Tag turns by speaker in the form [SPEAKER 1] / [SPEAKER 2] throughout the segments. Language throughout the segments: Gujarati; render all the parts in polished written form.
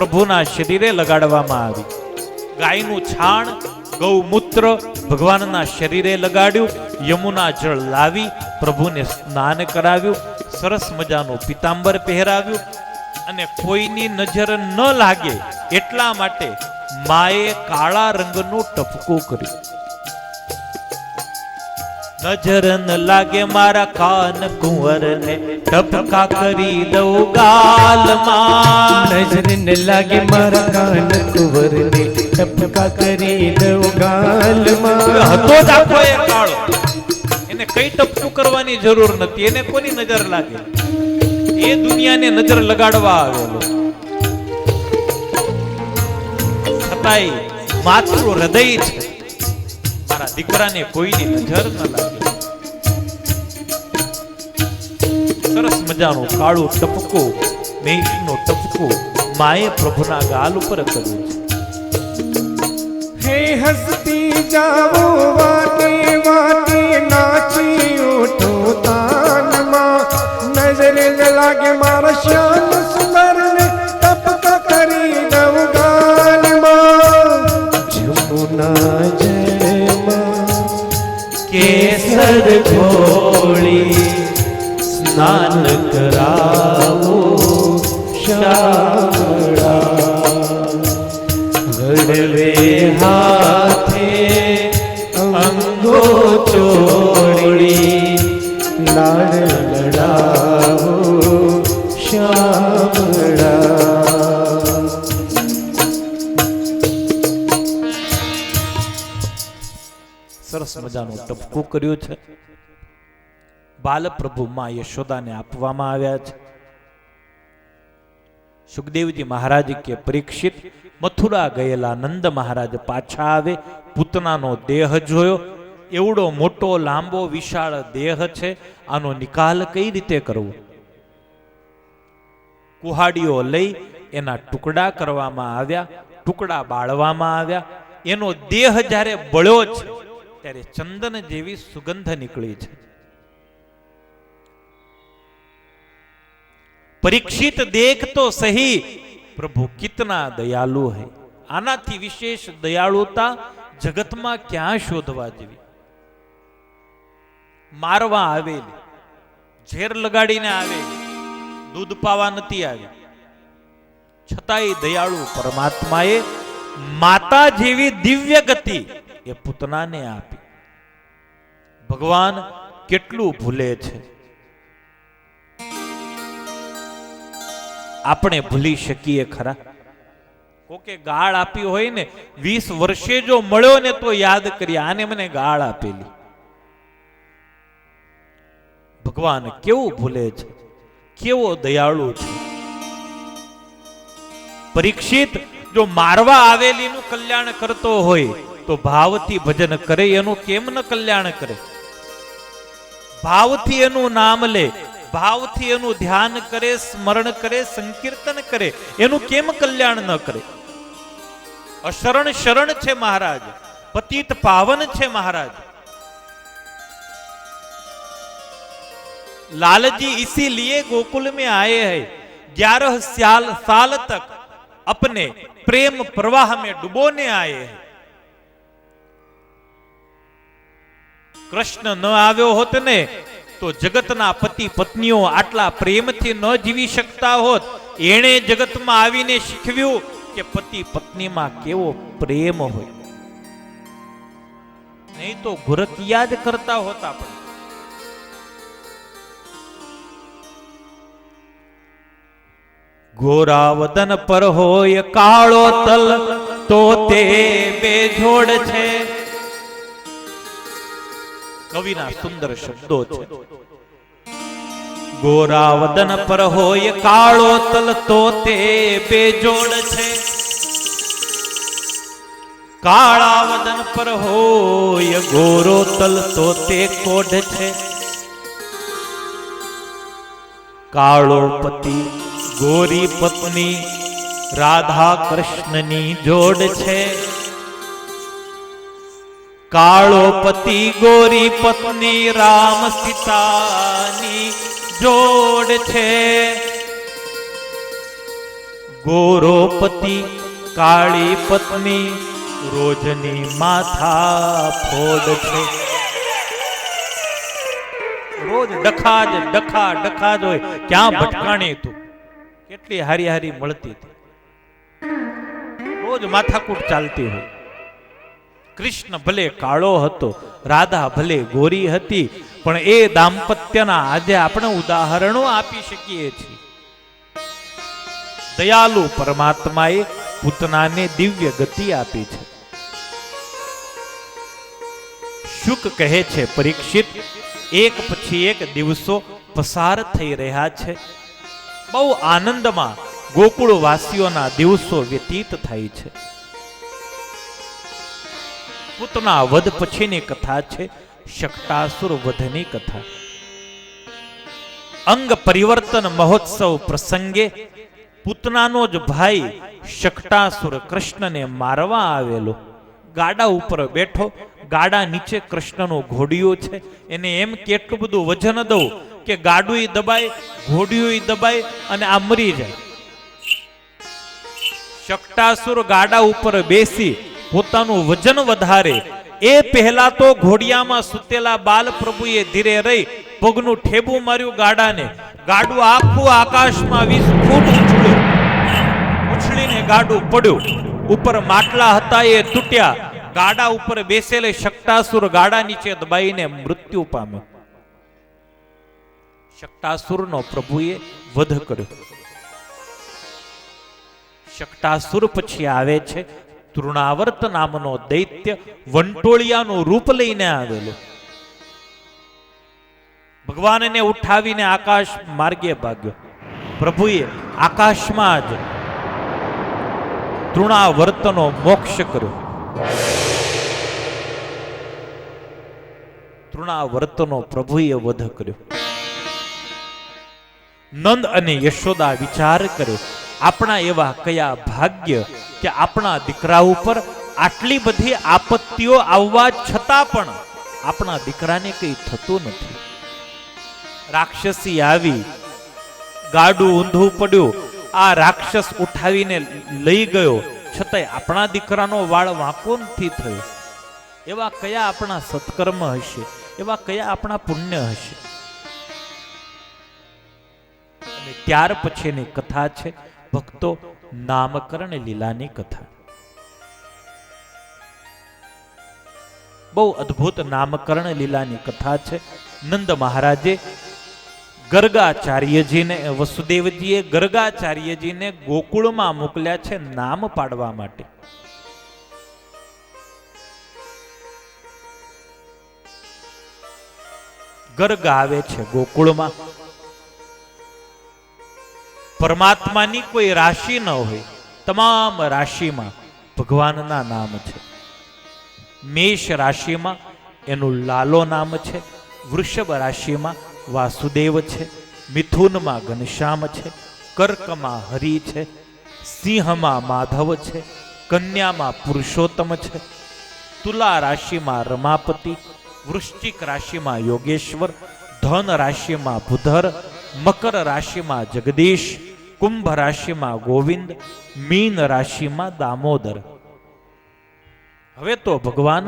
[SPEAKER 1] પ્રભુના શરીરે લગાડવામાં આવી. ગાયનું છાણ, ગૌમૂત્ર ભગવાનના શરીરે લગાડ્યું. યમુના જળ લાવી પ્રભુને સ્નાન કરાવ્યું. સરસ મજાનું પીતાંબર પહેરાવ્યું. અને કોઈની નજર ન લાગે એટલા માટે માએ કાળા રંગનું ટપકું કર્યું. નજર ન લાગે મારા કાન કુંવરને, ટપકા કરી દઉં ગાલમાં.
[SPEAKER 2] નજર ન લાગે મારા કાન કુંવરને, ટપકા કરી દઉં ગાલમાં.
[SPEAKER 1] હતો જ આખો એ કાળો, એને કઈ ટપકું કરવાની જરૂર નથી. એને કોની નજર લાગે? એ દુનિયાને નજર લગાડવા આવેલો. છતાંય માતૃ હૃદય છે, મારા દીકરાને કોઈની નજર ન લાગે. સરસ મજાનું કાળું ટપકું, મેઘનું ટપકું માએ પ્રભુના ગાલ ઉપર કર્યું છે.
[SPEAKER 2] હે હસતી જાઓ વાટે વાટે, નાચી ઉઠો તાનમાં. નજર ન લાગે મારા શ્યામ સુંદરને, ટપકા કરી દઉં ગાલમાં. જમુના જળમાં
[SPEAKER 1] કેસર ઘોળી સ્નાન કરાવો શામળા. ગળવે હાથે અંગો ચોળી,
[SPEAKER 2] લાડ લડાવો શ્યામળા.
[SPEAKER 1] સરસ મજાનું ટપકું કર્યું છે. બાલપ્રભુ માં યશોદાને આપવામાં આવ્યા છે. સુખદેવજી મહારાજ કે પરીક્ષિત, મથુરા ગયેલા નંદ મહારાજ પાછા આવે, પૂતનાનો દેહ જોયો. એવડો મોટો લાંબો વિશાળ દેહ છે, આનો નિકાલ કઈ રીતે કરવો? કુહાડીઓ લઈ એના ટુકડા કરવામાં આવ્યા, ટુકડા બાળવામાં આવ્યા. એનો દેહ જ્યારે બળ્યો છે ત્યારે ચંદન જેવી સુગંધ નીકળી છે. परीक्षित देख तो सही प्रभु कितना दयालु है. आनाथी विशेष दयालुता जगत में क्या शोधवा जेवी. मारवा आवेली, झेर लगाड़ीने आवेली, दूध पावा नथी आवी, छतांय दयालु परमात्माए माता जेवी दिव्य गति ए पुतनाने आपी. भगवान केटलू भूले छे. આપણે ભૂલી શકીએ ખરા? કોકે ગાળ આપી હોય ને, 20 વર્ષે જો મળ્યો ને તો યાદ કરીએ, આને મને ગાળ આપેલી. ભગવાન કેવું ભૂલે છે, કેવો દયાળુ છે. પરીક્ષિત જો મારવા આવેલીનું કલ્યાણ કરતો હોય તો ભાવથી ભજન કરે, એનું કેમ ન કલ્યાણ કરે? ભાવથી એનું નામ લે, ભાવથી એનું ધ્યાન કરે, સ્મરણ કરે, સંકીર્તન કરે, એનું કેમ કલ્યાણ ન કરે? અશરણ શરણ છે મહારાજ, પતિત પાવન છે મહારાજ. लालजी इसीलिए गोकुल में आए हैं, 11 साल तक अपने प्रेम प्रवाह में डुबोने आए हैं. कृष्ण न આવ્યો હોત ને તો જગતના પતિ પત્નીઓ આટલા પ્રેમથી ન જીવી શકતા હોત. એણે જગતમાં આવીને શીખવ્યું કે પતિ પત્નીમાં કેવો પ્રેમ હોય. નહીં તો ગુરકિયા જ કરતા હોત આપણે. ગોરા વદન પર હોય કાળો તલ તો તે બેજોડ છે. કવિના સુંદર શબ્દો છે. ગોરા વદન પર હોય કાળો તલ તો તે બેજોડ છે. કાળા વદન પર હોય ગોરો તલ તો તે કોઢ છે. કાળો પતિ ગોરી પત્ની રાધા કૃષ્ણની જોડ છે. કાળો પતિ ગોરી પત્ની રામ સીતાની જોડ છે. ગોરોપતિ કાળી પત્ની રોજની માથા ફોડ છે. રોજ ડખા જ હોય. ક્યાં ભટકાણી તું, કેટલી હારી હારી મળતી હતી, રોજ માથાકૂટ ચાલતી હોય. કૃષ્ણ ભલે કાળો હતો, રાધા ભલે ગોરી હતી, પણ એ દાંપત્યના આજે આપણે ઉદાહરણો આપી શકીએ છીએ. દયાલુ પરમાત્માએ પૂતનાને દિવ્ય ગતિ આપી છે. શુક કહે છે, પરીક્ષિત, એક પછી એક દિવસો પસાર થઈ રહ્યા છે. બહુ આનંદમાં ગોકુળવાસીઓના દિવસો વ્યતીત થાય છે. પૂતના વધ પછીની કથા છે શકટાસુર વધની કથા. અંગ પરિવર્તન મહોત્સવ પ્રસંગે પૂતનાનો જ ભાઈ શકટાસુર કૃષ્ણને મારવા આવેલો. ગાડા ઉપર બેઠો, ગાડા નીચે કૃષ્ણનો ઘોડિયો છે. એને એમ કેટલું બધું વજન દઉં કે ગાડું દબાય, ઘોડિયું દબાય અને આ મરી જાય. શકટાસુર ગાડા ઉપર બેસી પોતાનું વજન વધારે એ પહેલા તો ઘોડિયામાં સુતેલા બાલ પ્રભુએ ધીરે રહી પગનું ઠેબું માર્યું ગાડાને. ગાડું આખું આકાશમાં 20 ફૂટ ઉછળીને ગાડું પડ્યું. ઉપર માટલા હતા એ તૂટ્યા. ગાડા ઉપર બેસેલે શકટાસુર ગાડા નીચે દબાઈને મૃત્યુ પામ્યો. શકટાસુરનો પ્રભુએ વધ કર્યો. શકટાસુર પછી આવે છે તૃણાવર્ત નામનો દૈત્ય, વંટોળિયાનું રૂપ લઈને આવેલો. ભગવાનને ઉઠાવીને આકાશ માર્ગે ભાગ્યો. પ્રભુએ આકાશમાં જ તૃણાવર્તનો મોક્ષ કર્યો. તૃણાવર્તનો પ્રભુએ વધ કર્યો. નંદ અને યશોદા વિચાર કર્યો, આપણા એવા કયા ભાગ્ય કે આપણા દીકરા ઉપર આટલી બધી આપત્તિઓ આવવા છતાં પણ આપણા દીકરાને કંઈ થતું નથી. રાક્ષસી આવી, ગાડું ઊંધું પડ્યું, આ રાક્ષસ ઉઠાવીને લઈ ગયો, છતાંય આપણા દીકરાનો વાળ વાંકો નથી થયો. એવા કયા આપણા સત્કર્મ હશે, એવા કયા આપણા પુણ્ય હશે. અને ત્યાર પછીની કથા છે ભક્તો નામકરણ લીલાની કથા. બહુ અદ્ભુત નામકરણ લીલાની કથા છે. નંદ મહારાજે ગર્ગાચાર્યજીને, વસુદેવજીએ ગર્ગાચાર્યજીને ગોકુળમાં મોકલ્યા છે નામ પાડવા માટે. ગર્ગ આવે છે ગોકુળમાં. પરમાત્માની કોઈ રાશિ ન હોય, તમામ રાશિમાં ભગવાનના નામ છે. મેષ રાશિમાં એનું લાલો નામ છે, વૃષભ રાશિમાં વાસુદેવ છે, મિથુનમાં ઘનશ્યામ છે, કર્કમાં હરિ છે, સિંહમાં માધવ છે, કન્યામાં પુરુષોત્તમ છે, તુલા રાશિમાં રમાપતિ, વૃશ્ચિક રાશિમાં યોગેશ્વર, ધન રાશિમાં બુધર, મકર રાશિમાં જગદીશ, કુંભ રાશિમાં ગોવિંદ, મીન રાશિમાં દામોદર. હવે તો ભગવાન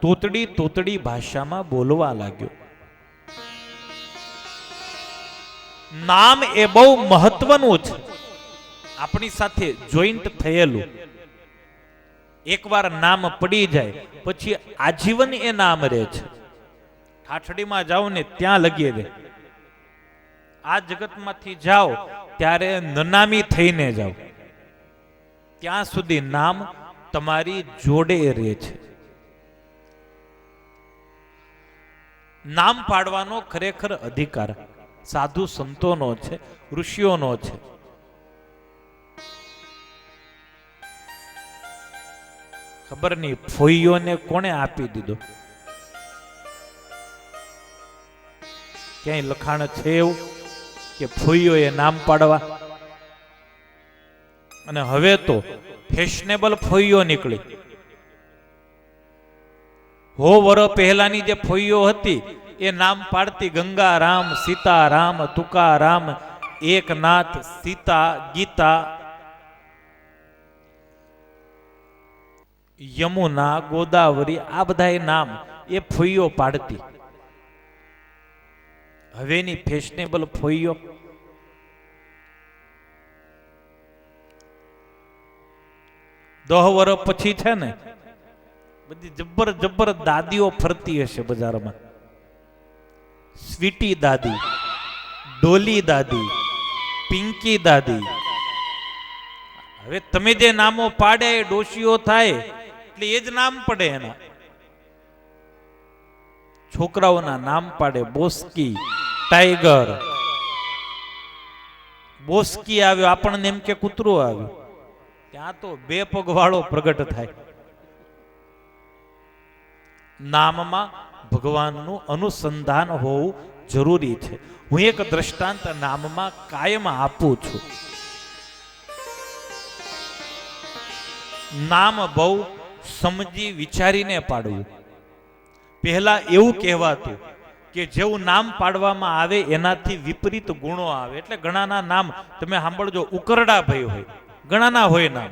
[SPEAKER 1] તોતડી ભાષામાં બોલવા લાગ્યો. નામ એ બહુ મહત્વનું છે, આપણી સાથે જોઈન્ટ થયેલું. એકવાર નામ પડી જાય પછી આજીવન એ નામ રહે છે. ઠાઠડીમાં જાઓ ને ત્યાં લગી રહે. આ જગતમાંથી જાઓ ત્યારે નનામી થઈને જાઓ, ત્યાં સુધી નામ તમારી જોડે રહે છે. નામ પાડવાનો ખરેખર અધિકાર સાધુ સંતોનો છે, ઋષિઓનો છે. ખબર નહીં ફોઈઓને કોણે આપી દીધો, ક્યાંય લખાણ છે એવું કે ફોઈઓએ નામ પાડવા? અને હવે તો ફેશનેબલ ફોઈઓ નીકળી. હો વર પહેલાની જે ફોઈઓ હતી એ નામ પાડતી ગંગારામ, સીતારામ, તુકારામ, એકનાથ, સીતા, ગીતા, યમુના, ગોદાવરી, આ બધા નામ એ ફોઈઓ પાડતી. હવેની ફેશનેબલ ફોઈઓ દહ વર્ષ પછી છે ને બધી જબર જબર દાદીઓ ફરતી હશે બજારમાં. સ્વીટી દાદી, ડોલી દાદી, પિંકી દાદી. હવે તમે જે નામો પાડે એ ડોશીઓ થાય એટલે એ જ નામ પડે એના. છોકરાઓના નામ પાડે બોસ્કી, ટાઈગર. બોસ્કી આવ્યો આપણને એમ કે કૂતરો આવ્યો, ત્યાં તો બે પગવાળો પ્રગટ થાય. નામમાં ભગવાનનું અનુસંધાન હોવું જરૂરી છે. હું એક દ્રષ્ટાંત નામમાં કાયમ આપું છું. નામ બહુ સમજી વિચારીને પાડવું. પહેલા એવું કહેવાતું કે જેવું નામ પાડવામાં આવે એનાથી વિપરીત ગુણો આવે. એટલે ઘણાના નામ તમે સાંભળજો, ઉકરડાભાઈ હોય, ઘણાના હોય નામ.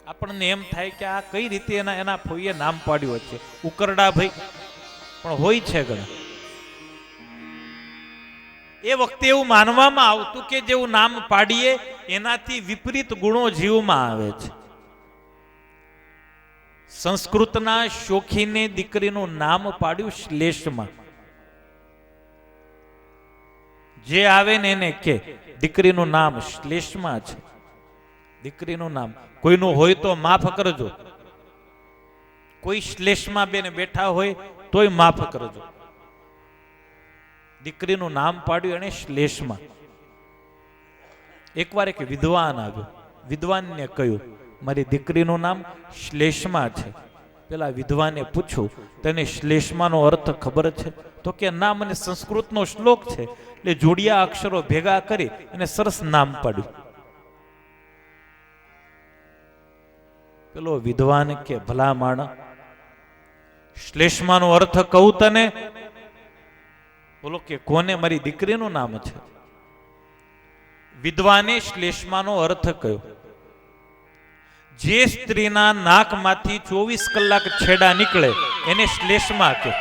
[SPEAKER 1] આપણને એમ થાય કે આ કઈ રીતે એના ફોઈએ નામ પાડ્યું છે ઉકરડાભાઈ, પણ હોય છે ઘણા. એ વખતે એવું માનવામાં આવતું કે જેવું નામ પાડીએ એનાથી વિપરીત ગુણો જીવમાં આવે છે. સંસ્કૃતના શોખીને દીકરીનું નામ પાડ્યું શ્લેષમાં. જે આવે ને એને કે દીકરીનું નામ શ્લેષમાં છે. દીકરીનું નામ કોઈનું હોય તો માફ કરજો, કોઈ શ્લેષમાં બેને બેઠા હોય તોય માફ કરજો. દીકરીનું નામ પાડ્યું એને શ્લેષમાં. એકવાર એક વિદ્વાન આવ્યો, વિદ્વાનને કહ્યું મારી દીકરીનું નામ શ્લેષમાં છે. પેલા વિદ્વાને પૂછ્યું તને શ્લેષમાંનો અર્થ ખબર છે? તો કે ના, મને સંસ્કૃતનો શ્લોક છે એટલે જોડિયા અક્ષરો ભેગા કરી અને સરસ નામ પાડ્યું. પેલો વિદ્વાન કે ભલા માણસ, શ્લેષમાંનો અર્થ કહું તને? બોલો કે કોને? મારી દીકરીનું નામ છે. વિદ્વાને શ્લેષમાંનો અર્થ કયો? જે સ્ત્રીના નાકમાંથી 24 કલાક છેડા નીકળે એને શ્લેષમાં કે.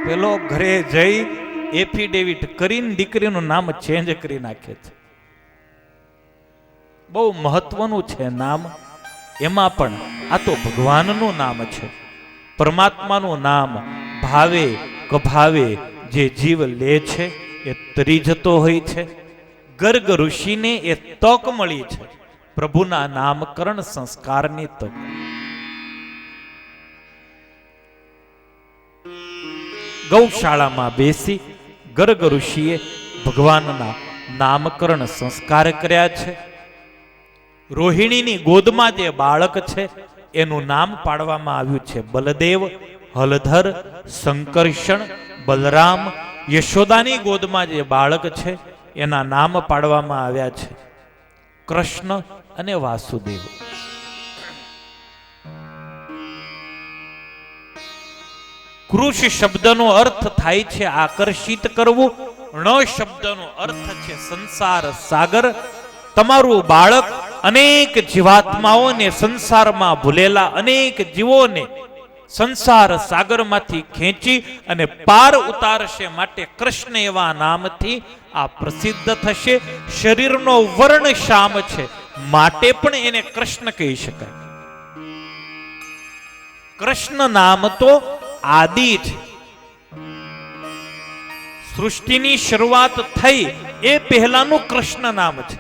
[SPEAKER 1] પેલો ઘરે જઈ એફિડેવિટ કરીને દીકરીનું નામ ચેન્જ કરી નાખે છે. બહુ મહત્વનું છે નામ. એમાં પણ આ તો ભગવાનનું નામ છે, પરમાત્માનું નામ. ભાવે કભાવે જે જીવ લે છે એ તરી જતો હોય છે. ગર્ગ ઋષિને એ તક મળી છે, પ્રભુના નામકરણ સંસ્કારની તક. ગૌશાળામાં બેસી ગર્ગ ઋષિએ ભગવાનના નામકરણ સંસ્કાર કર્યા છે. રોહિણીની ગોદમાં જે બાળક છે એનું નામ પાડવામાં આવ્યું છે બલદેવ, હલધર, સંકર્ષણ, બલરામ. યશોદાની ગોદમાં જે બાળક છે એના નામ પાડવામાં આવ્યા છે કૃષ્ણ અને વાસુદેવ. કૃષ શબ્દનો અર્થ થાય છે આકર્ષિત કરવું. ણ શબ્દનો અર્થ છે સંસાર સાગર. તમારું બાળક અનેક જીવાત્માઓને, સંસારમાં ભૂલેલા અનેક જીવોને સંસાર સાગરમાંથી ખેંચી અને પાર ઉતારશે. માટે કૃષ્ણ એવા નામથી આ પ્રસિદ્ધ થશે. શરીરનો વર્ણ શ્યામ છે માટે પણ એને કૃષ્ણ કહી શકાય. કૃષ્ણ નામ તો આદિ છે. સૃષ્ટિની શરૂઆત થઈ એ પહેલાનું કૃષ્ણ નામ છે.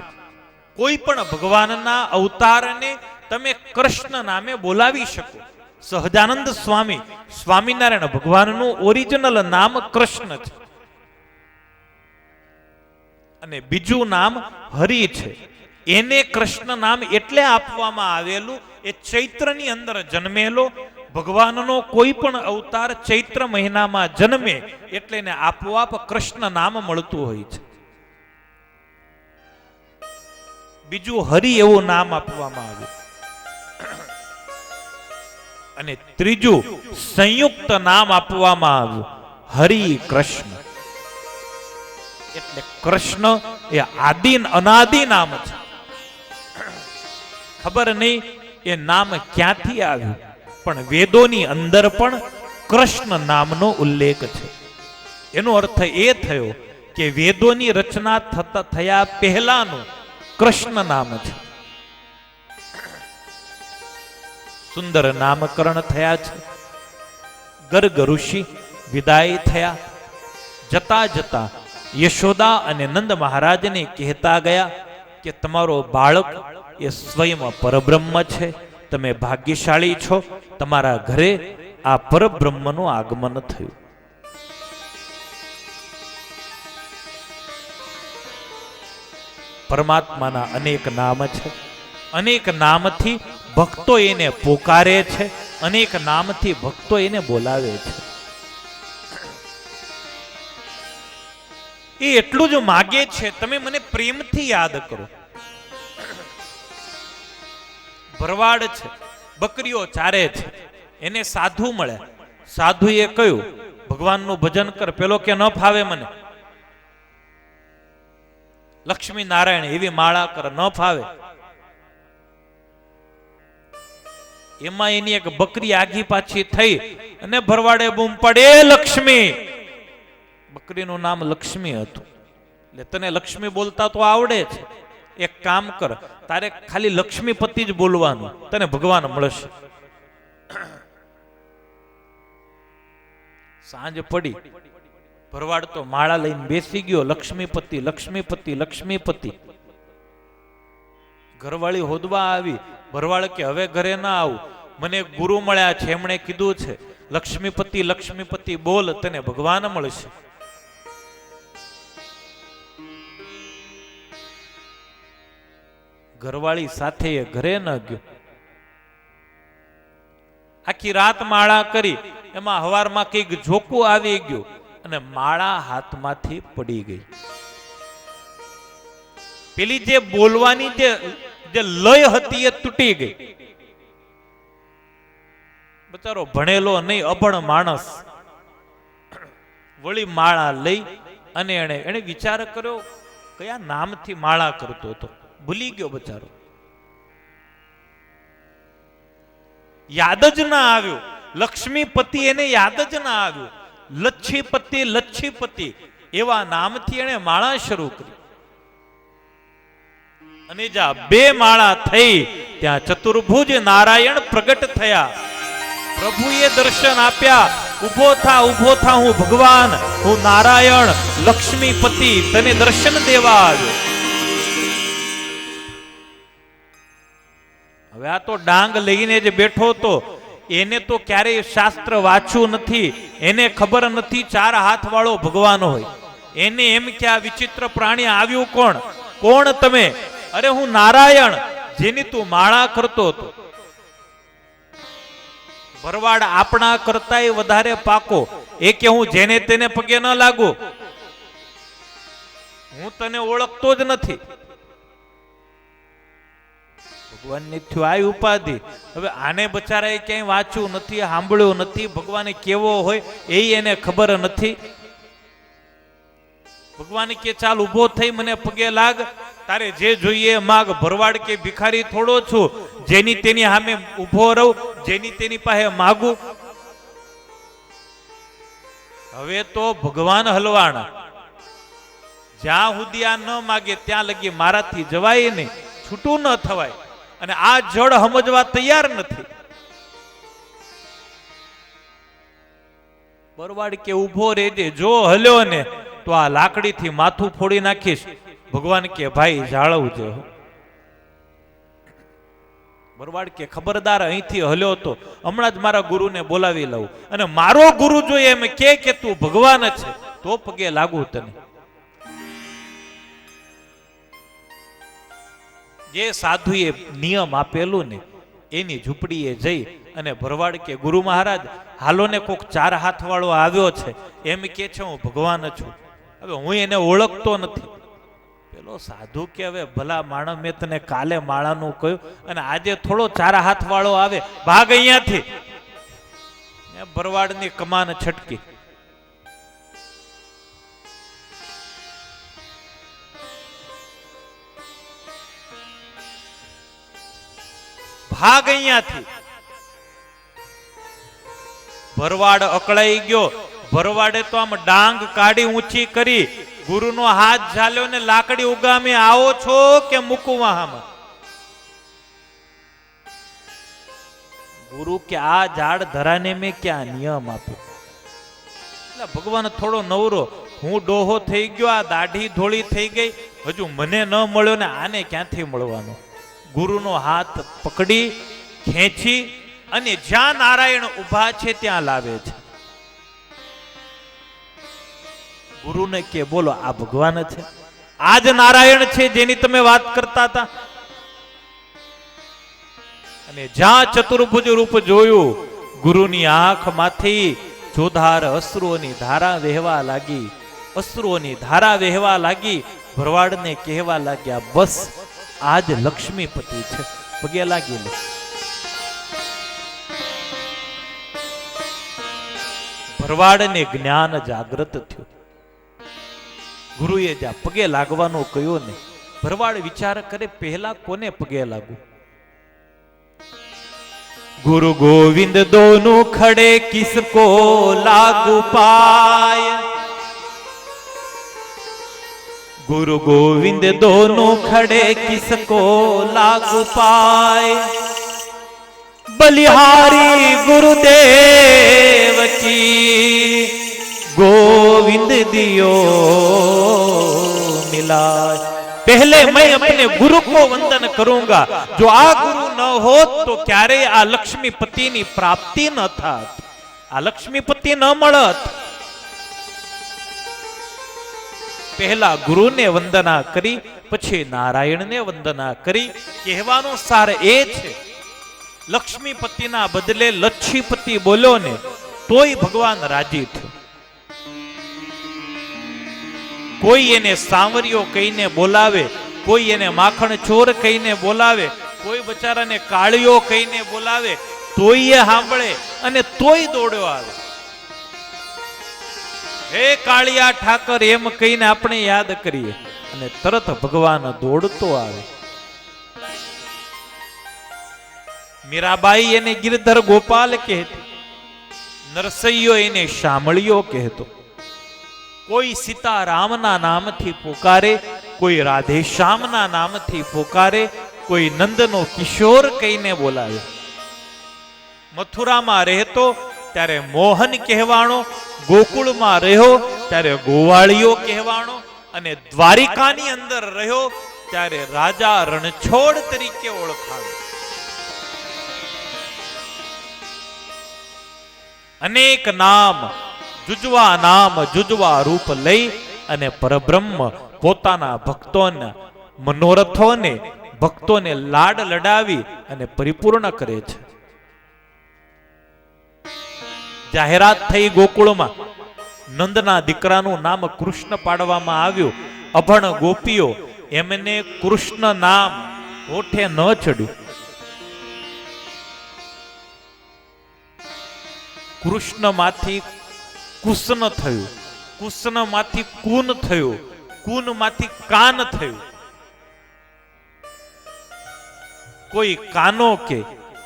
[SPEAKER 1] કોઈ પણ ભગવાનના અવતારને તમે કૃષ્ણ નામે બોલાવી શકો. સહજાનંદ સ્વામી, સ્વામિનારાયણ ભગવાનનું ઓરિજિનલ નામ કૃષ્ણ છે. અને બીજું નામ હરિ છે. એને કૃષ્ણ નામ એટલે આપવામાં આવેલું, એ ચૈત્રની અંદર જન્મેલો. ભગવાનનો કોઈ પણ અવતાર ચૈત્ર મહિનામાં જન્મે એટલે એને આપોઆપ કૃષ્ણ નામ મળતું હોય છે. બીજું હરિ એવું નામ આપવામાં આવ્યું. અને ત્રીજું સંયુક્ત નામ આપવામાં આવ્યું હરિ કૃષ્ણ. એટલે કૃષ્ણ એ આદિ અનાદિ નામ છે. ખબર નહીં એ નામ ક્યાંથી આવ્યું, પણ વેદોની અંદર પણ કૃષ્ણ નામનો ઉલ્લેખ છે. એનો અર્થ એ થયો કે વેદોની રચના થયા પહેલાનું કૃષ્ણ નામ છે. સુંદર નામકરણ થયા છે. ગર્ગ ઋષિ વિદાય થયા. જતા જતા યશોદા અને નંદ મહારાજને કહેતા ગયા કે તમારો બાળક એ સ્વયં પરબ્રહ્મ છે, તમે ભાગ્યશાળી છો, તમારા ઘરે આ પરબ્રહ્મનું આગમન થયું. પરમાત્માના અનેક નામ છે, અનેક નામથી ભક્તો એને પોકારે છે, અનેક નામથી ભક્તો એને બોલાવે છે. એ એટલું જ માગે છે, તમે મને પ્રેમથી યાદ કરો. ભરવાડ છે, બકરીઓ ચારે છે, એને સાધુ મળે. સાધુએ કહ્યું ભગવાનનું ભજન કર. પેલો કે ન ફાવે મને. લક્ષ્મી નારાયણ એવી માળા કર, ન ફાવે. એમાં એની એક બકરી આગી પાછી થઈ અને ભરવાડે બૂમ પડે લક્ષ્મી. બકરીનું નામ લક્ષ્મી હતું. એટલે તને લક્ષ્મી બોલતા તો આવડે છે, એક કામ કર, તારે ખાલી લક્ષ્મીપતિ જ બોલવાનું, તને ભગવાન મળશે. સાંજ પડી, ભરવાડ તો માળા લઈને બેસી ગયો. લક્ષ્મીપતિ લક્ષ્મીપતિ લક્ષ્મીપતિ. ઘરવાળી હોદવા આવી. ભરવાડ કે હવે ઘરે ના આવું, મને ગુરુ મળ્યા છે, એમણે કીધું છે લક્ષ્મીપતિ લક્ષ્મીપતિ બોલ, તને ભગવાન મળશે. ઘરવાળી સાથે એ ઘરે ન ગયો. આખી રાત માળા કરી. એમાં હવારમાં કઈક ઝોકું આવી ગયું અને માળા હાથમાંથી પડી ગઈ. પેલી જે બોલવાની જે લય હતી એ તૂટી ગઈ. બચારો ભણેલો નહીં, અભણ માણસ વળી માળા લઈ અને એને વિચાર કર્યો કયા નામથી માળા કરતો હતો. ભૂલી ગયો બચારો, યાદ જ ના આવ્યું. લક્ષ્મીપતિ એને યાદ જ ના આવ્યું. લચ્છીપતિ લચ્છીપતિ એવા નામથી એને માળા શરૂ કરી. અને જ્યાં બે માળા થઈ ત્યાં ચતુર્ભુજ નારાયણ પ્રગટ થયા. પ્રભુએ દર્શન આપ્યા. ઉભો થા હું ભગવાન, હું નારાયણ લક્ષ્મીપતિ તને દર્શન દેવા આવ્યો. હવે આ તો ડાંગ લઈને જ બેઠો તો એને તો ક્યારેય શાસ્ત્ર વાંચ્યું નથી. એને ખબર નથી ચાર હાથ વાળો ભગવાન હોય. એને એમ કે આ વિચિત્ર પ્રાણી આવ્યું કોણ? કોણ તમે? અરે હું નારાયણ, જેની તું માળા કરતો હતો. ભરવાડ આપણા કરતાય વધારે પાકો. એ કે હું જેને તેને પગે ન લાગુ, હું તને ઓળખતો જ નથી. ભગવાનની થયું આ ઉપાધિ. હવે આને બચારાએ ક્યાંય વાંચ્યું નથી, સાંભળ્યું નથી. ભગવાન કેવો હોય એ એને ખબર નથી. ભગવાન કે ચાલ ઉભો થઈ મને પગે લાગ, તારે જે જોઈએ માગ. ભરવાડ કે ભિખારી થોડો છું જેની તેની સામે ઉભો રહું, જેની તેની પાસે માગું. હવે તો ભગવાન હલવાણા. જ્યાં સુધી આ ન માગે ત્યાં લગી મારાથી જવાય નહીં, છૂટું ન થવાય. અને આ જડ સમજવા તૈયાર નથી. ભરવાડ કે ઉભો રહેજે, જો હલ્યો ને તો આ લાકડીથી માથું ફોડી નાખીશ. ભગવાન કે ભાઈ જાળવજો. ભરવાડ કે ખબરદાર, અહીંથી હલ્યો તો હમણાં જ મારા ગુરુને બોલાવી લઉં. અને મારો ગુરુ જો એમ કે તું ભગવાન છે તો પગે લાગુ તને. જે સાધુએ નિયમ આપેલું ને એની ઝૂંપડીએ જઈ અને ભરવાડ કે ગુરુ મહારાજ હાલો ને કોક ચાર હાથ વાળો આવ્યો છે, એમ કે છે હું ભગવાન છું. હવે હું એને ઓળખતો નથી. પેલો સાધુ કે હવે ભલા માણસ, મેં તને કાલે માળાનું કહ્યું અને આજે થોડો ચાર હાથ વાળો આવે, ભાગ અહીંયાથી. ભરવાડની કમાન છટકી. ભાગ અહીંયાથી. ભરવાડ અકળાઈ ગયો. ભરવાડે તો આમ ડાંગ કાઢી ઊંચી કરી, ગુરુનો હાથ ઝાલ્યો ને લાકડી ઉગામે, આવો છો કે મૂકવા હામાં? ગુરુ કે આ ઝાડ ધરાને મેં ક્યાં નિયમ આપ્યો? એટલે ભગવાન થોડો નવરો, હું ડોહો થઈ ગયો, આ દાઢી ધોળી થઈ ગઈ, હજુ મને ન મળ્યો ને આને ક્યાંથી મળવાનો? ગુરુનો હાથ પકડી ખેંચી અને જ્યાં નારાયણ ઉભા છે ત્યાં લાવે છે. ગુરુને કે બોલો આ ભગવાન છે? આ જ નારાયણ છે જેની તમે વાત કરતા હતા? અને જ્યાં ચતુર્ભુજ રૂપ જોયું, ગુરુની આંખમાંથી જોધાર અશ્રુઓની ધારા વહેવા લાગી. અશ્રુઓની ધારા વહેવા લાગી. ભરવાડને કહેવા લાગ્યા, બસ આજ લક્ષ્મીપતિ છે. પગે લાગી લે. ભરવાડને જ્ઞાન જાગૃત થયું. ગુરુએ જ્યાં પગે લાગવાનું કહ્યું ને, ભરવાડ વિચાર કરે પહેલા કોને પગે લાગુ? गुरु गोविंद दोनों खड़े किसको लागू पाए, गुरु गोविंद दोनों खड़े किसको लागू पाए, बलिहारी गुरुदेव की गोविंद दियो मिलाए। पहले मैं अपने गुरु को वंदन करूंगा, जो आ गुरु न होत तो क्यारे आ लक्ष्मीपति ની પ્રાપ્તિ ન થાત, આ લક્ષ્મીપતિ ન મળત. પહેલા ગુરુને વંદના કરી, પછી નારાયણને વંદના કરી. કહેવાનો સાર એ છે, લક્ષ્મીપતિના બદલે લચ્છીપતિ બોલ્યો ને તોય ભગવાન રાજી થયો. કોઈ એને સાંવરિયો કહીને બોલાવે, કોઈ એને માખણ ચોર કહીને બોલાવે, કોઈ બચારાને કાળિયો કહીને બોલાવે, તોય એ સાંભળે અને તોય દોડ્યો આવે. હે કાળિયા ઠાકર એમ કહીને આપણે યાદ કરીએ અને તરત ભગવાન દોડતો આવે. મીરાબાઈ એને ગિરધર ગોપાલ કહેતી, નરસૈયો એને શામળિયો કહેતો. કોઈ સીતારામના નામથી પુકારે, કોઈ રાધેશ્યામના નામથી પુકારે, કોઈ નંદનો કિશોર કહીને બોલાવે. મથુરામાં રહેતો ત્યારે મોહન કહેવાણો, ગોકુળમાં રહ્યો ત્યારે ગોવાળિયો કહેવાણો, અને દ્વારિકાની અંદર રહ્યો ત્યારે રાજા રણછોડ તરીકે ઓળખાણો. અનેક નામ જુજવા રૂપ લઈ અને પરબ્રહ્મ પોતાના ભક્તોના મનોરથોને, ભક્તોને લાડ લડાવી અને પરિપૂર્ણ કરે છે. જાહેરાત થઈ ગોકુળમાં, નંદના દીકરાનું નામ કૃષ્ણ પાડવામાં આવ્યું. અભણ ગોપીઓ એમને કૃષ્ણ નામ હોઠે ન ચડ્યું. કૃષ્ણમાંથી કુસન થયું, કુસનમાંથી કુન થયું, કુનમાંથી કાન થયું. કોઈ કાનો કે,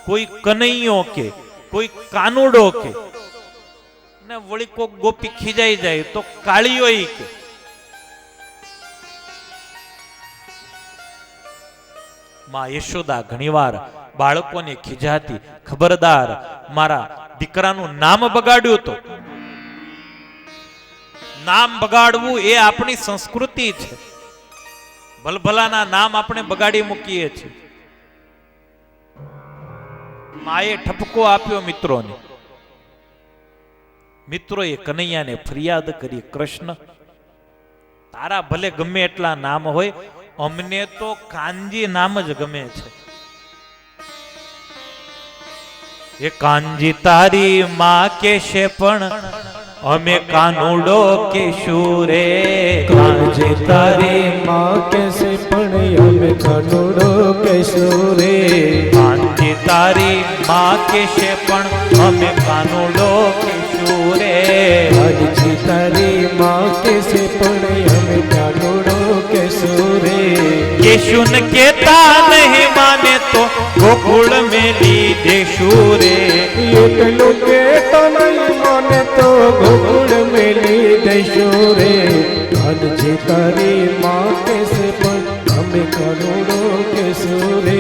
[SPEAKER 1] કોઈ કનૈયો કે, કોઈ કાનુડો કે, ને વળી કોક ગોપી ખીજાઈ જાય તો કાળિયો કે. માં યશોદા ઘણીવાર બાળકોને ખીજાતી, ખબરદાર મારા દીકરાનું નામ બગાડ્યું તો. નામ બગાડવું એ આપણી સંસ્કૃતિ છે. ભલભલાના નામ આપણે બગાડી મૂકીએ છીએ. માએ ઠપકો આપ્યો મિત્રોને. મિત્રોએ કનૈયાને ફરિયાદ કરી, કૃષ્ણ તારા ભલે ગમે એટલા નામ હોય, અમને તો કાનજી નામ જ ગમે છે. એ કાનજી તારી માં કેશે પણ અમે કાનુડો કેશું રે.
[SPEAKER 2] કાનજી તારી માં કેશે પણ અમે કાનુડો કેશું રે.
[SPEAKER 1] કાનજી તારી માં કેશે પણ અમે કાનુડો કેશું રે.
[SPEAKER 2] કાનજી તારી માં કેશે પણ અમે કાનુડો કેશું રે.
[SPEAKER 1] કેશું ને કેતા નહીં માને તો ગોકુળ મેલી દેશું રે
[SPEAKER 2] એટલું કે તને મને તો ગોકુળ મેલી દઈશું રે આજે તારી માં કેસે પણ અમે કરોડો કેશું રે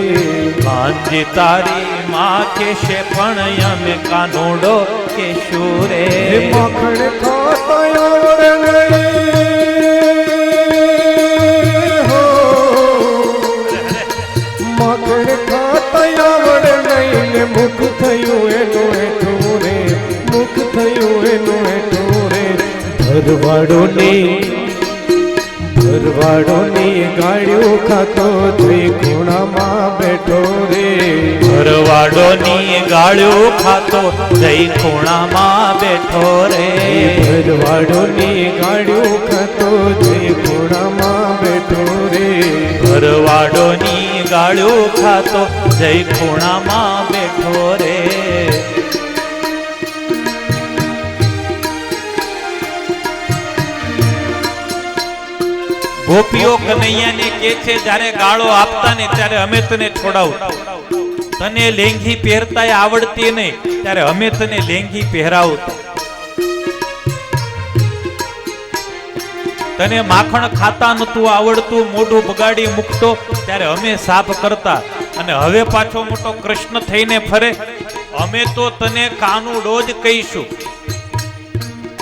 [SPEAKER 1] આજે તારી માં કેશે પણ અમે કાનોડો કેશું રે
[SPEAKER 2] માખણ ખાતા આવડે નહીં હો માખણ ખાતા આવડે નહીં ને મુખ થયું એનું હેઠું રે મુખ થયું એનું હેઠું રે ભરવાડોની ગાળ્યું ખાતો ત્રિકોણામાં બેઠો રે
[SPEAKER 1] ભરવાડોની ગાળ્યું ખાતો જઈ ખૂણામાં બેઠો રે
[SPEAKER 2] ભરવાડોની ગાળ્યું ખાતો ત્રિકોણામાં બેઠો રે
[SPEAKER 1] ભરવાડોની ગાળ્યું ખાતો જઈ ખૂણામાં બેઠો રે ગોપીઓ કનૈયાને કે છે જ્યારે ગાળો આપતા ને ત્યારે અમે તને છોડાવતા તને લેંઘી પહેરતા આવડતી નહીં ત્યારે અમે તને લેંઘી પહેરાવતા તને માખણ ખાતા નતું આવડતું મોઢું બગાડી મૂકતો ત્યારે અમે સાફ કરતા અને હવે પાછો મોટો કૃષ્ણ થઈને ફરે અમે તો તને કાનુડો જ કહીશું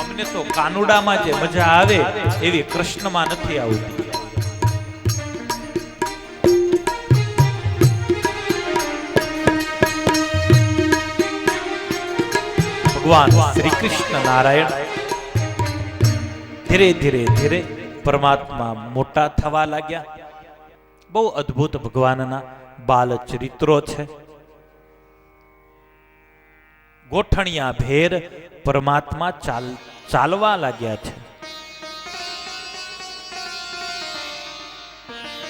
[SPEAKER 1] અમને તો કાનુડામાં જે મજા આવે એવી કૃષ્ણમાં નથી આવતી ભગવાન શ્રી કૃષ્ણ નારાયણ ધીરે ધીરે ધીરે પરમાત્મા મોટા થવા લાગ્યા બહુ અદ્ભુત ભગવાનના બાલ ચરિત્રો છે ગોઠણિયા ભેર પરમાત્મા ચાલવા લાગ્યા છે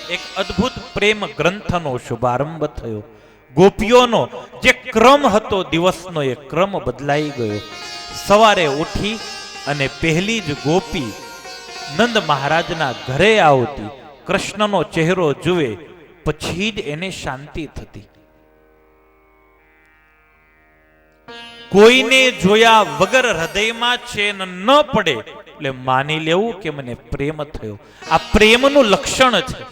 [SPEAKER 1] એક અદ્ભુત પ્રેમ ગ્રંથનો શુભારંભ થયો ગોપીઓનો જે ક્રમ હતો દિવસનો એ ક્રમ બદલાઈ ગયો સવારે ઉઠી અને પહેલી જ ગોપી નંદ મહારાજના ઘરે આવતી કૃષ્ણનો ચહેરો જુએ પછી જ એને શાંતિ થતી કોઈને જોયા વગર હૃદયમાં ચેન ન પડે એટલે માની લેવું કે મને પ્રેમ થયો આ પ્રેમનું લક્ષણ છે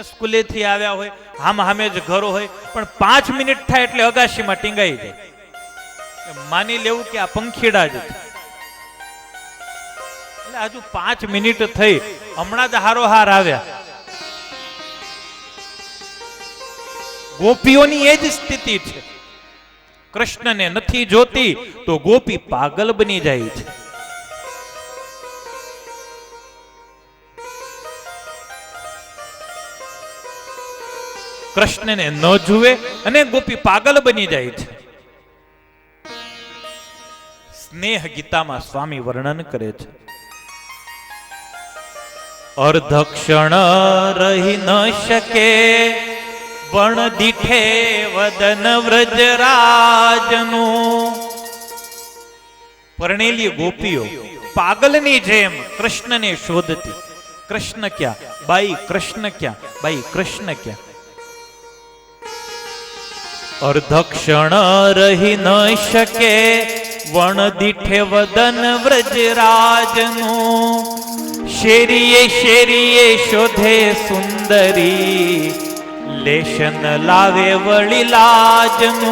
[SPEAKER 1] સ્કૂલેથી આવ્યા હોય હામે જ ઘરો હોય પણ 5 મિનિટ થાય એટલે અગાશીમાં ટીંગાઈ જાય માની લેવું કે આ પંખીડા જ છે એટલે હજુ 5 મિનિટ થઈ હમણાં જ હારોહાર આવ્યા ગોપીઓની એ જ સ્થિતિ છે કૃષ્ણને નથી જોતી તો ગોપી પાગલ બની જાય છે કૃષ્ણને ન જુએ અને ગોપી પાગલ બની જાય છે સ્નેહ ગીતામાં સ્વામી વર્ણન કરે છે અર્ધક્ષણ રહી ન શકે વણ દીઠે વદન વ્રજરાજનું પરણેલી ગોપીઓ પાગલની જેમ કૃષ્ણને શોધતી કૃષ્ણ ક્યાં બાઈ કૃષ્ણ ક્યાં બાઈ કૃષ્ણ ક્યાં અર્ધક્ષણ રહી ન શકે વણ દીઠે વદન વ્રજરાજનું શેરીએ શેરીએ શોધે સુંદરી લેશન લાવે વળી લાજનું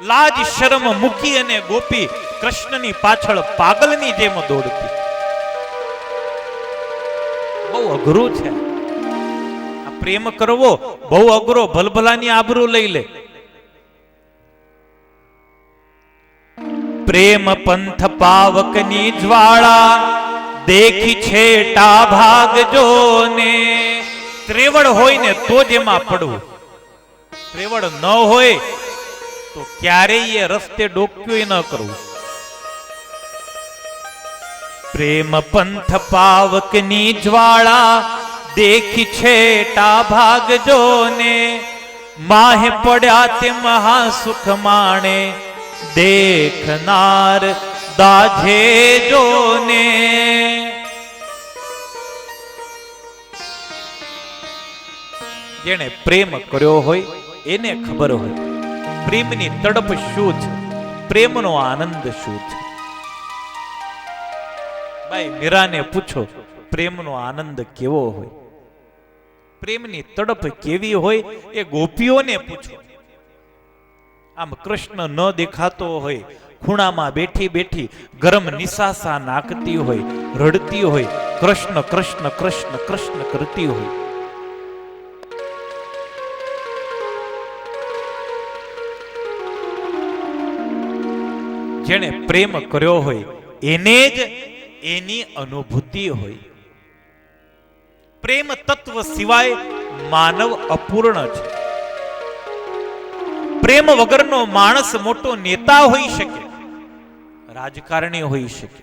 [SPEAKER 1] લાજ શરમ મૂકી અને ગોપી કૃષ્ણની પાછળ પાગલની જેમ દોડતી બહુ અઘરું છે પ્રેમ કરવો બહુ અઘરો ભલભલાની આબરૂ લઈ લે પ્રેમ પંથ પાવકની જ્વાળા દેખી છેટા ભાગજો ને ત્રેવડ હોય ને તો જ એમાં પડવું ત્રેવડ ન હોય તો ક્યારેય એ રસ્તે ડોક્યું ન કરવું પ્રેમ પંથ પાવકની જ્વાળા દેખી છેટા ભાગજો ને માહે પડ્યા તે મહાસુખ માણે દેખનાર દાજે જો ને જેણે પ્રેમ કર્યો હોય એને ખબર હોય પ્રેમની તડપ શું છે, પ્રેમનો આનંદ શું છે. ભાઈ મીરાને પૂછો પ્રેમનો આનંદ કેવો હોય, પ્રેમની તડપ કેવી હોય એ ગોપીઓને પૂછો. આમ કૃષ્ણ ન દેખાતો હોય, ખૂણામાં બેઠી બેઠી ગરમ નિસાસા નાખતી હોય, રડતી હોય, કૃષ્ણ કૃષ્ણ કૃષ્ણ કૃષ્ણ કરતી હોય. જેણે પ્રેમ કર્યો હોય એને જ એની અનુભૂતિ હોય. પ્રેમ તત્વ સિવાય માનવ અપૂર્ણ છે. પ્રેમ વગરનો માણસ મોટો નેતા હોઈ શકે, રાજકારણી હોઈ શકે,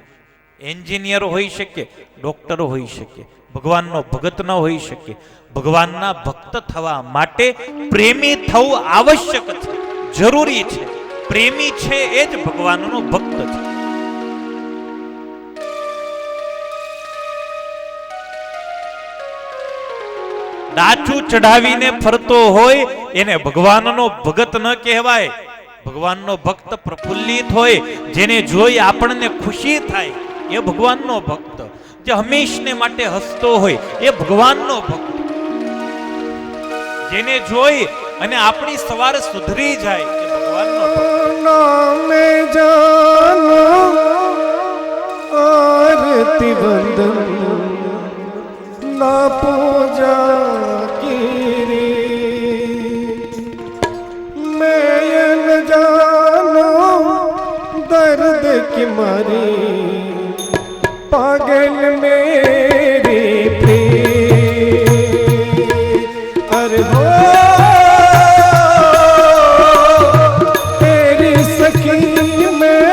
[SPEAKER 1] એન્જિનિયર હોઈ શકે, ડોક્ટર હોઈ શકે, ભગવાનનો ભગત ન હોઈ શકે. ભગવાનના ભક્ત થવા માટે પ્રેમી થવું આવશ્યક છે, જરૂરી છે. પ્રેમી છે એ જ ભગવાનનો ભક્ત છે. ડાચું ચઢાવીને ફરતો હોય એને ભગવાનનો ભગત ન કહેવાય. ભગવાનનો ભક્ત પ્રફુલ્લિત હોય, જેને જોઈ આપણને ખુશી થાય એ ભગવાનનો ભક્ત. જે હંમેશને માટે હસતો હોય એ ભગવાનનો ભક્ત. જેને જોઈ અને આપણી સવાર સુધરી જાય એ ભગવાનનો ભક્ત.
[SPEAKER 2] નામે જાનો આરતી વંદન ના પૂજા कीरी मैं न जानो दर्द की मारी पागल मेरी प्रीत अरे हो तेरी सखी में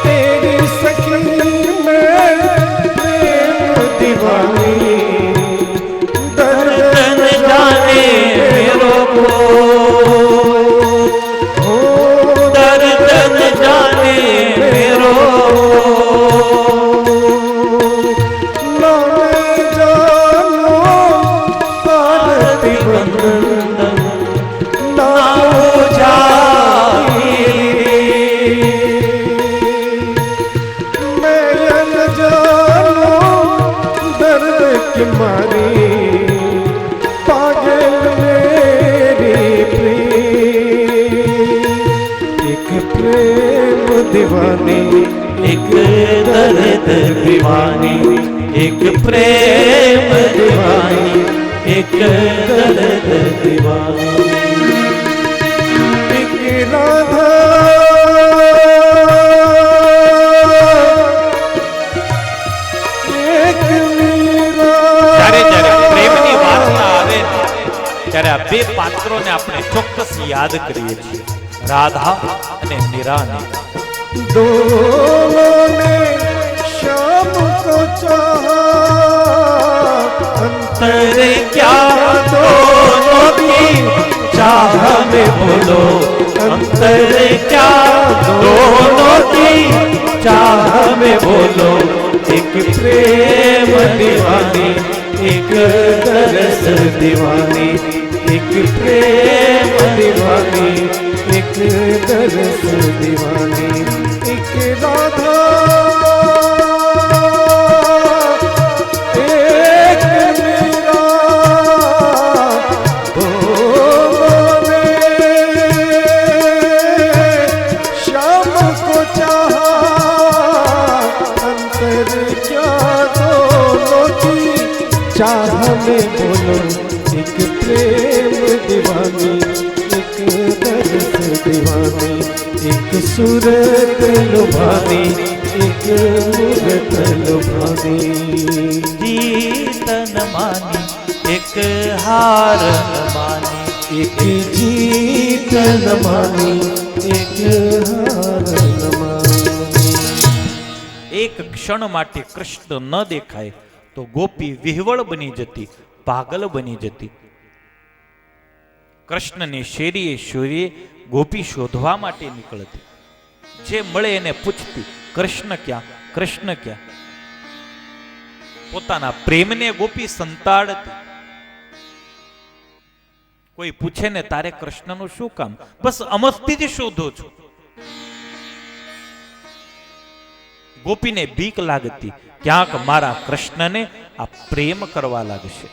[SPEAKER 2] तेरी सखी में
[SPEAKER 1] दर्द जाने मेरो को, दर्द जाने मेरो
[SPEAKER 2] जानो आरती वंदन ना मैं न जानो दर्द की मारी पागल मेरी प्रीत एक प्रेम दीवानी
[SPEAKER 1] एक दर्द दीवानी, एक प्रेम दीवानी, एक दर्द दीवानी.
[SPEAKER 2] एक राधा एक मीरा.
[SPEAKER 1] જ્યારે પ્રેમની વાર્તા આવે ત્યારે આ બે પાત્રોને આપણે ચોક્કસ યાદ કરીએ છીએ, રાધા અને મીરાને.
[SPEAKER 2] दोनों ने शाम को चाहा
[SPEAKER 1] अंतर क्या दोनों की चाह में बोलो, अंतर क्या दोनों की चाह में बोलो. एक प्रेम दीवानी, एक दरस दीवानी, एक प्रेम दीवानी,
[SPEAKER 2] एक दरस दीवानी. एक राधा एक मीरा दोनों ने शाम को चाहा अंतर क्या दोनों की चाह में बोलो. एक प्रेम दीवानी, एक दर्द दीवानी, एक सूरत लुभानी, एक मूरत लुभानी.
[SPEAKER 1] जीतन मानी एक हार न मानी,
[SPEAKER 2] एक जीत न मानी, एक हार न मानी.
[SPEAKER 1] એક ક્ષણ માટે કૃષ્ણ ન દેખાય તો ગોપી વિહવળ બની જતી, પાગલ બની જતી. કૃષ્ણની શેરીએ શેરીએ ગોપી શોધવા માટે નીકળતી. જે મળે એને પૂછતી કૃષ્ણ ક્યાં, કૃષ્ણ ક્યાં. પોતાના પ્રેમને ગોપી સંતાડતી. કોઈ પૂછે ને તારે કૃષ્ણનું શું કામ? બસ અમસ્તી જ શોધો છો. ગોપીને બીક લાગતી, ક્યાંક મારા કૃષ્ણને આ પ્રેમ કરવા લાગશે.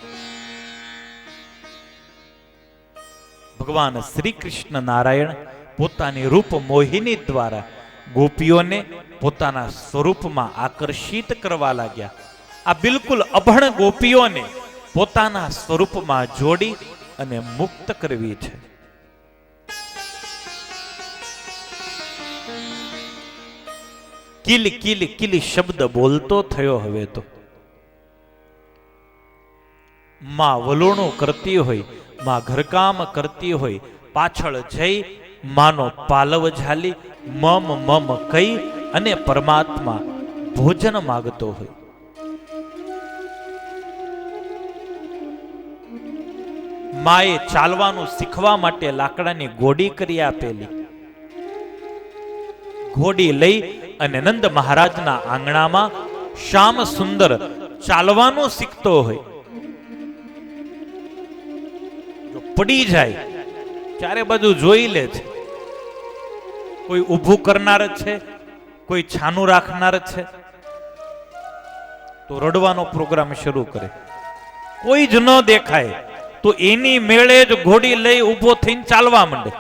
[SPEAKER 1] ભગવાન શ્રી કૃષ્ણ નારાયણ પોતાની રૂપ મોહિની દ્વારા ગોપીઓને પોતાના સ્વરૂપમાં આકર્ષિત કરવા લાગ્યા. આ બિલકુલ અભણ ગોપીઓને પોતાના સ્વરૂપમાં જોડી અને મુક્ત કરવી છે. કિલ કિલ કિલ શબ્દ બોલતો થયો. હવે તો માં વલોણું કરતી હોય, માં ઘરકામ કરતી હોય, પાછળ જઈ માનો પાલવ ઝાલી મમ મમ કહી અને પરમાત્મા ભોજન માગતો હોય. માએ ચાલવાનું શીખવા માટે લાકડાની ઘોડી કરી આપેલી. ઘોડી લઈ અને નંદ મહારાજના આંગણામાં શ્યામ સુંદર ચાલવાનું શીખતો હોય. જો પડી જાય ચારે બાજુ જોઈ લે છે. કોઈ ઊભું કરનાર છે, કોઈ છાનું રાખનાર છે, તો રડવાનો પ્રોગ્રામ શરૂ કરે. કોઈ જ ન દેખાય તો એની મેળે જ ઘોડી લઈ ઊભો થઈને ચાલવા માંડે.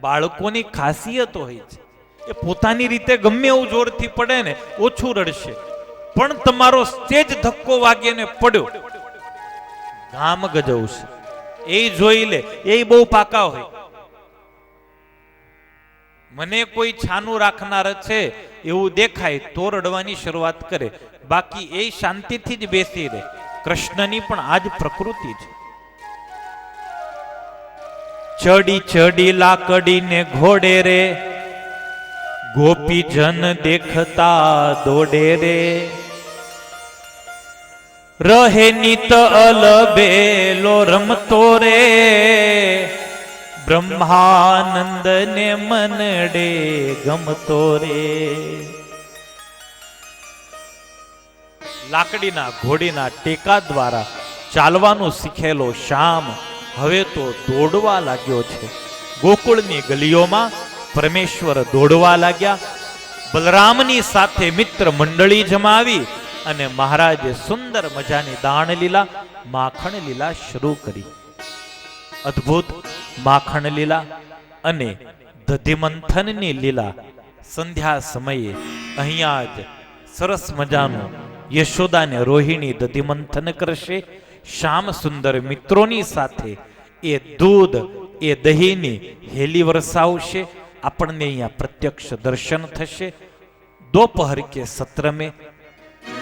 [SPEAKER 1] બાળકોની ખાસિયત હોય છે, એ પોતાની રીતે ગમે એવું જોરથી પડે ને ઓછું રડશે, પણ તમારો સ્ટેજ ધક્કો વાગે ને પડ્યો ગામ ગજવશે. એ જોઈ લે, એ બહુ પાકા હોય. મને કોઈ છાનું રાખનાર છે એવું દેખાય તો રડવાની શરૂઆત કરે, બાકી એ શાંતિથી જ બેસી રહે. કૃષ્ણની પણ આ જ પ્રકૃતિ છે. ચડી ચડી લાકડીને ઘોડે રે, ગોપીજન દેખતા દોડે રે. રહે નિત અલબેલો રમતો રે, બ્રહ્માનંદ ને મનડે ગમતો રે. લાકડીના ઘોડીના ટેકા દ્વારા ચાલવાનું શીખેલો શ્યામ હવે તો દોડવા લાગ્યો છે. ગોકુળની ગલીઓમાં પરમેશ્વર દોડવા લાગ્યા. બલરામની સાથે મિત્ર મંડળી જમાવી અને મહારાજે સુંદર મજાની દાણ લીલા, માખણ લીલા શરૂ કરી. અદ્ભુત માખણ લીલા અને દધિમંથનની લીલા સંધ્યા સમયે અહીંયા જ સરસ મજાનું યશોદાને રોહિણી દધિમંથન કરશે. શ્યામ સુંદર મિત્રોની સાથે એ દૂધ, એ દહીંની હેલી વરસાવશે. આપણને અહીંયા પ્રત્યક્ષ દર્શન થશે. दोपहर के सत्र में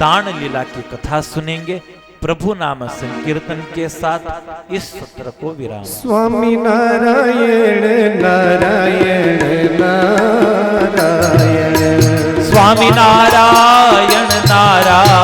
[SPEAKER 1] दान लीला की कथा सुनेंगे. प्रभु नाम संकीर्तन के साथ इस सत्र को विराम.
[SPEAKER 2] स्वामी नारायण नारायण नारायण,
[SPEAKER 1] स्वामी नारायण नारायण